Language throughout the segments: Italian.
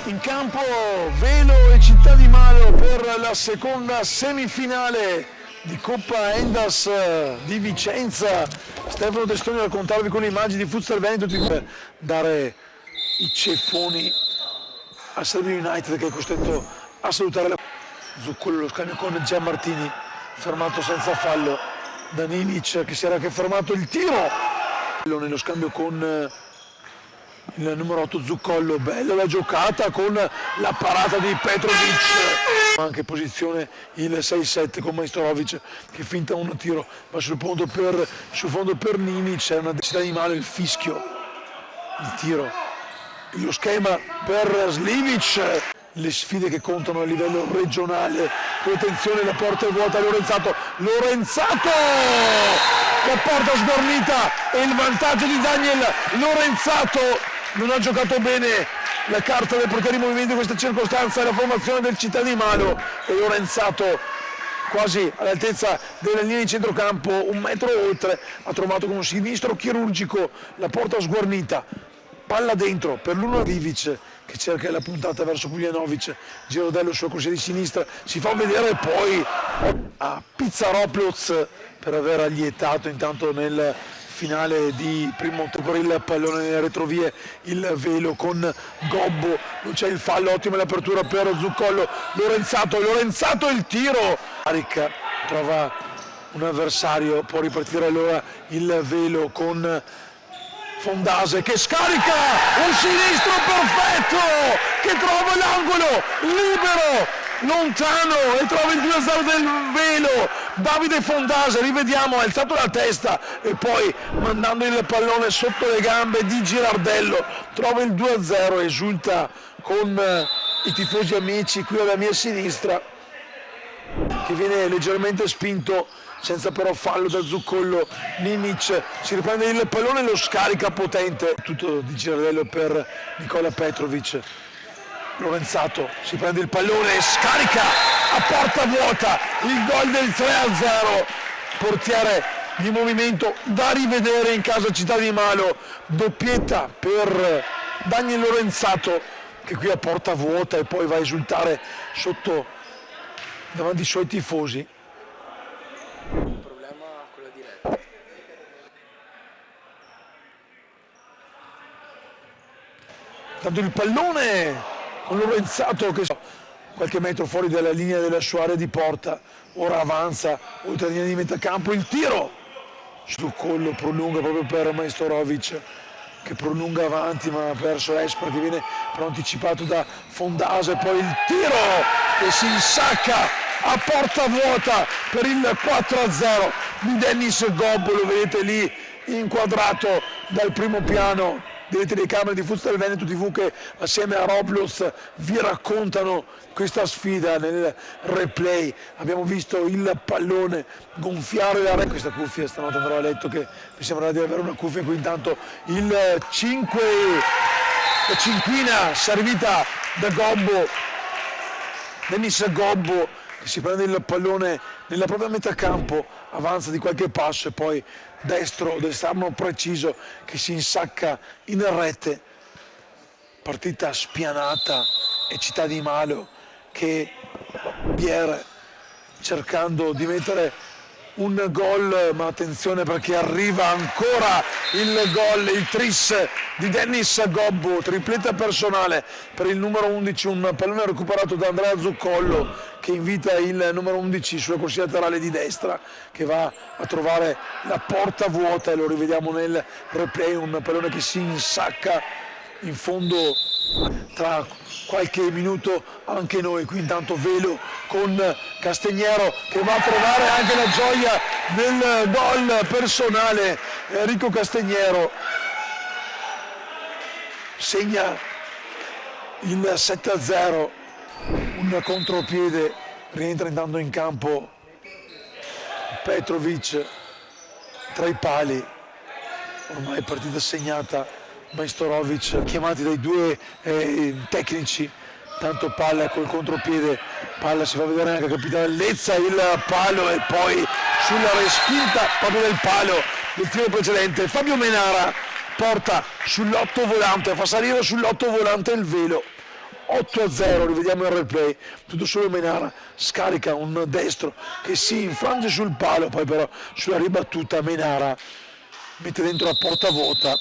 In campo Velo e Città di Malo per la seconda semifinale di Coppa Endas di Vicenza. Stefano Testoni a raccontarvi con le immagini di Futsal Veneto per dare i ceffoni al Serbia United, che è costretto a salutare la Zuccolo. Lo scambio con Gianmartini, fermato senza fallo da Ninic, che si era anche fermato il tiro nello scambio con il numero 8 Zuccollo. Bella la giocata con la parata di Petrovic, anche posizione il 6-7 con Majstorovic che finta un tiro, va sul fondo per Ninic. C'è una decisione di Malo, il fischio, il tiro, lo schema per Slivic. Le sfide che contano a livello regionale. Attenzione, la porta è vuota, Lorenzato, la porta sguarnita e il vantaggio di Daniel Lorenzato. Non ha giocato bene la carta del portiere in movimento in questa circostanza, la formazione del Città di Malo, e Lorenzato quasi all'altezza della linea di centrocampo, un metro oltre, ha trovato con un sinistro chirurgico la porta sguarnita. Palla dentro per l'uno Vivic che cerca la puntata verso Puglianovic, Girodello sulla corsia di sinistra, si fa vedere, poi a Pizzaroploz per aver allietato intanto nel finale di primo tempo il pallone nelle retrovie il Velo con Gobbo. Non c'è il fallo, ottima l'apertura per Zuccollo, Lorenzato il tiro, Arica trova un avversario, può ripartire allora il Velo con Fondase che scarica, un sinistro perfetto che trova l'angolo libero lontano e trova il 2-0 del Velo. Davide Fondase, rivediamo, ha alzato la testa e poi mandando il pallone sotto le gambe di Girardello trova il 2-0, esulta con i tifosi amici qui alla mia sinistra, che viene leggermente spinto senza però fallo da Zuccollo. Ninic si riprende il pallone e lo scarica potente, tutto di Girardello per Nicola Petrovic. Lorenzato si prende il pallone e scarica a porta vuota, il gol del 3-0, portiere di movimento da rivedere in casa Città di Malo, doppietta per Daniel Lorenzato che qui a porta vuota e poi va a esultare sotto davanti ai suoi tifosi. Il problema è quello diretto. Tanto il pallone con Lorenzato che qualche metro fuori dalla linea della sua area di porta, ora avanza oltre la linea di metacampo, il tiro sul collo, prolunga proprio per Majstorovic che prolunga avanti ma ha perso Esper che viene però anticipato da Fondase, poi il tiro che si insacca a porta vuota per il 4-0 di Dennis Gobbo. Lo vedete lì inquadrato dal primo piano delle telecamere di Futsal Veneto TV che assieme a Roblos vi raccontano questa sfida. Nel replay abbiamo visto il pallone gonfiare la rete. Questa cuffia stanotte andrò a letto che mi sembra di avere una cuffia in cui intanto la cinquina servita da Gobbo, Dennis Gobbo, che si prende il pallone nella propria metà campo, avanza di qualche passo e poi destro preciso che si insacca in rete. Partita spianata e Città di Malo che Pierre cercando di mettere un gol, ma attenzione perché arriva ancora il gol, il tris di Dennis Gobbo, tripletta personale per il numero 11, un pallone recuperato da Andrea Zuccollo che invita il numero 11 sulla corsia laterale di destra che va a trovare la porta vuota e lo rivediamo nel replay, un pallone che si insacca in fondo. Tra qualche minuto anche noi, qui intanto Velo con Castignero che va a trovare anche la gioia del gol personale. Enrico Castignero segna il 7-0, un contropiede, rientra intanto in campo Petrovic tra i pali, ormai partita segnata. Majstorovic chiamati dai due tecnici, tanto palla col contropiede, palla si fa vedere anche capitale Lezza, il palo e poi sulla respinta proprio del palo del tiro precedente Fabio Menara porta sull'8 volante, fa salire sull'8 volante il Velo. 8-0, rivediamo il replay, tutto solo Menara, scarica un destro che si infrange sul palo, poi però sulla ribattuta Menara mette dentro la porta vuota.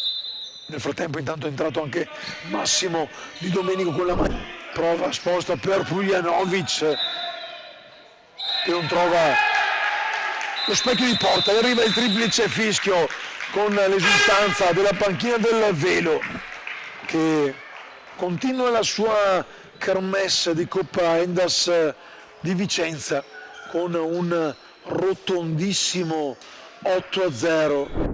Nel frattempo intanto è entrato anche Massimo Di Domenico con la mano, prova sposta per Pujanovic che non trova lo specchio di porta, e arriva il triplice fischio con l'esultanza della panchina del Velo che continua la sua kermesse di Coppa Endas di Vicenza con un rotondissimo 8-0.